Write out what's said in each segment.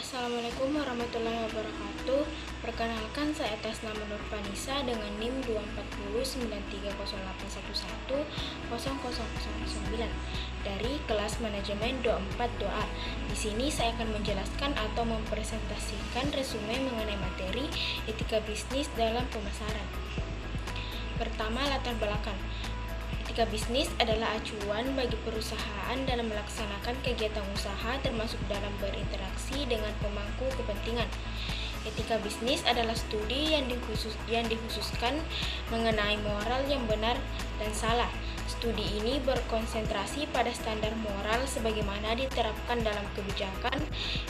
Assalamualaikum warahmatullahi wabarakatuh. Perkenalkan, saya atas nama Nur Vanisa dengan NIM 2409308110009 dari kelas manajemen 24 2A. Di sini saya akan menjelaskan atau mempresentasikan resume mengenai materi etika bisnis dalam pemasaran. Pertama, latar belakang. Etika bisnis adalah acuan bagi perusahaan dalam melaksanakan kegiatan usaha termasuk dalam berinteraksi dengan pemangku kepentingan. Etika bisnis adalah studi yang dikhususkan mengenai moral yang benar dan salah. Studi ini berkonsentrasi pada standar moral sebagaimana diterapkan dalam kebijakan,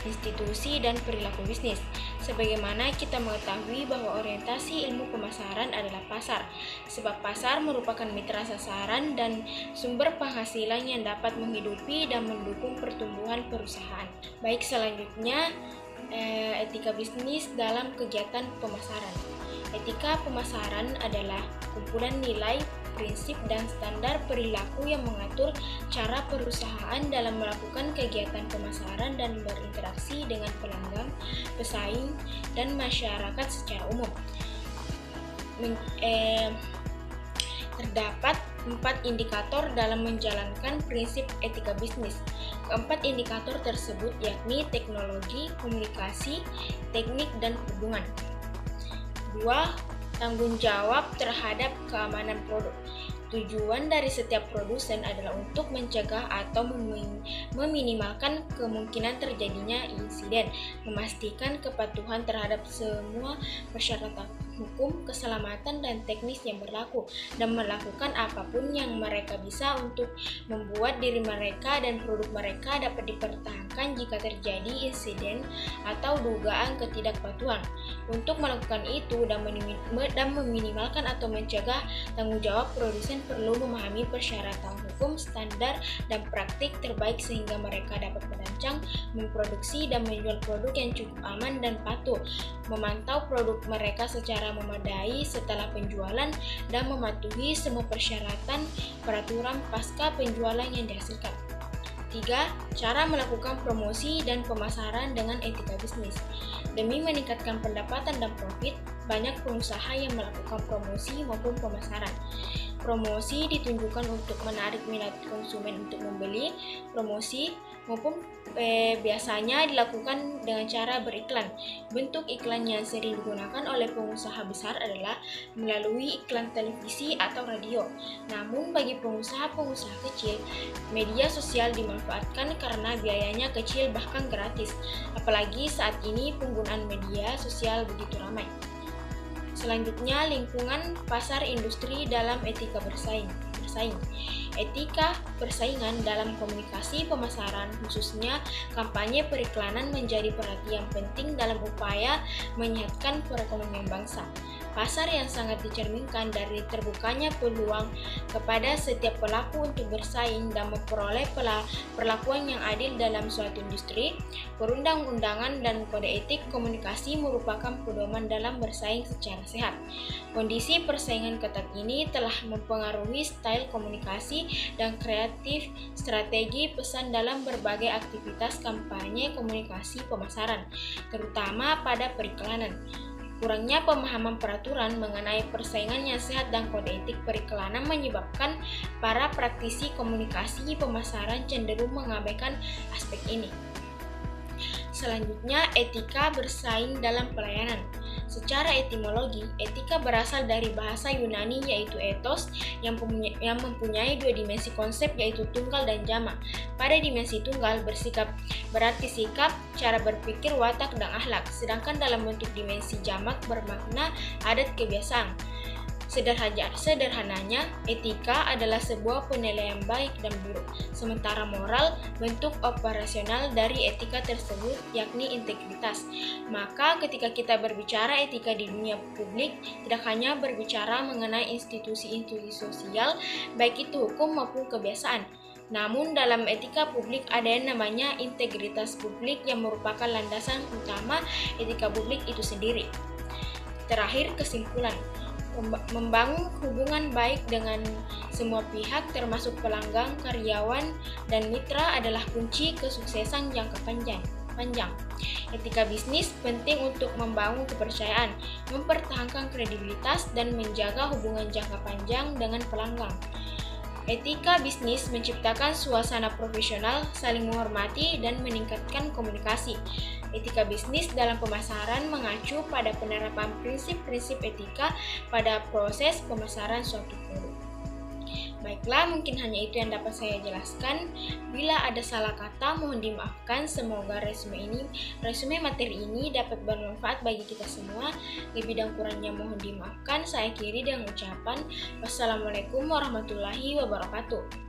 institusi, dan perilaku bisnis. Sebagaimana kita mengetahui bahwa orientasi ilmu pemasaran adalah pasar, sebab pasar merupakan mitra sasaran dan sumber penghasilan yang dapat menghidupi dan mendukung pertumbuhan perusahaan. Baik, selanjutnya etika bisnis dalam kegiatan pemasaran. Etika pemasaran adalah kumpulan nilai, prinsip, dan standar perilaku yang mengatur cara perusahaan dalam melakukan kegiatan pemasaran dan berinteraksi dengan pelanggan, pesaing, dan masyarakat secara umum. Terdapat 4 indikator dalam menjalankan prinsip etika bisnis. Keempat indikator tersebut yakni teknologi, komunikasi, teknik, dan hubungan. 2. Tanggung jawab terhadap keamanan produk. Tujuan dari setiap produsen adalah untuk mencegah atau meminimalkan kemungkinan terjadinya insiden, memastikan kepatuhan terhadap semua persyaratan hukum, keselamatan, dan teknis yang berlaku, dan melakukan apapun yang mereka bisa untuk membuat diri mereka dan produk mereka dapat dipertahankan jika terjadi insiden atau dugaan ketidakpatuhan. Untuk melakukan itu dan meminimalkan atau mencegah, tanggung jawab produsen perlu memahami persyaratan hukum, standar, dan praktik terbaik sehingga mereka dapat merancang, memproduksi, dan menjual produk yang cukup aman dan patuh, memantau produk mereka secara memadai setelah penjualan, dan mematuhi semua persyaratan peraturan pasca penjualan yang dihasilkan. 3. Cara melakukan promosi dan pemasaran dengan etika bisnis. Demi meningkatkan pendapatan dan profit, banyak pengusaha yang melakukan promosi maupun pemasaran. Promosi ditunjukkan untuk menarik minat konsumen untuk membeli. Promosi biasanya dilakukan dengan cara beriklan. Bentuk iklan yang sering digunakan oleh pengusaha besar adalah melalui iklan televisi atau radio. Namun bagi pengusaha-pengusaha kecil, media sosial dimanfaatkan karena biayanya kecil bahkan gratis. Apalagi saat ini penggunaan media sosial begitu ramai. Selanjutnya, lingkungan pasar industri dalam etika bersaing. Etika persaingan dalam komunikasi pemasaran, khususnya kampanye periklanan, menjadi perhatian penting dalam upaya menyehatkan perekonomian bangsa. Pasar yang sangat dicerminkan dari terbukanya peluang kepada setiap pelaku untuk bersaing dan memperoleh perlakuan yang adil dalam suatu industri. Perundang-undangan dan kode etik komunikasi merupakan pedoman dalam bersaing secara sehat. Kondisi persaingan ketat ini telah mempengaruhi style komunikasi dan kreatif strategi pesan dalam berbagai aktivitas kampanye komunikasi pemasaran, terutama pada periklanan. Kurangnya pemahaman peraturan mengenai persaingan yang sehat dan kode etik periklanan menyebabkan para praktisi komunikasi pemasaran cenderung mengabaikan aspek ini. Selanjutnya, etika bersaing dalam pelayanan. Secara etimologi, etika berasal dari bahasa Yunani yaitu ethos yang mempunyai 2 dimensi konsep yaitu tunggal dan jamak. Pada dimensi tunggal berarti sikap, cara berpikir, watak, dan akhlak. Sedangkan dalam bentuk dimensi jamak bermakna adat kebiasaan. Sederhananya, etika adalah sebuah penilaian baik dan buruk, sementara moral bentuk operasional dari etika tersebut, yakni integritas. Maka ketika kita berbicara etika di dunia publik, tidak hanya berbicara mengenai institusi-institusi sosial, baik itu hukum maupun kebiasaan. Namun dalam etika publik ada yang namanya integritas publik yang merupakan landasan utama etika publik itu sendiri. Terakhir, kesimpulan. Membangun hubungan baik dengan semua pihak termasuk pelanggan, karyawan, dan mitra adalah kunci kesuksesan jangka panjang. panjang. Etika bisnis penting untuk membangun kepercayaan, mempertahankan kredibilitas, dan menjaga hubungan jangka panjang dengan pelanggan. Etika bisnis menciptakan suasana profesional, saling menghormati, dan meningkatkan komunikasi. Etika bisnis dalam pemasaran mengacu pada penerapan prinsip-prinsip etika pada proses pemasaran suatu produk. Baiklah, mungkin hanya itu yang dapat saya jelaskan. Bila ada salah kata, mohon dimaafkan. Semoga resume materi ini dapat bermanfaat bagi kita semua. Lebih dan kurangnya mohon dimaafkan. Saya akhiri dengan ucapan wassalamualaikum warahmatullahi wabarakatuh.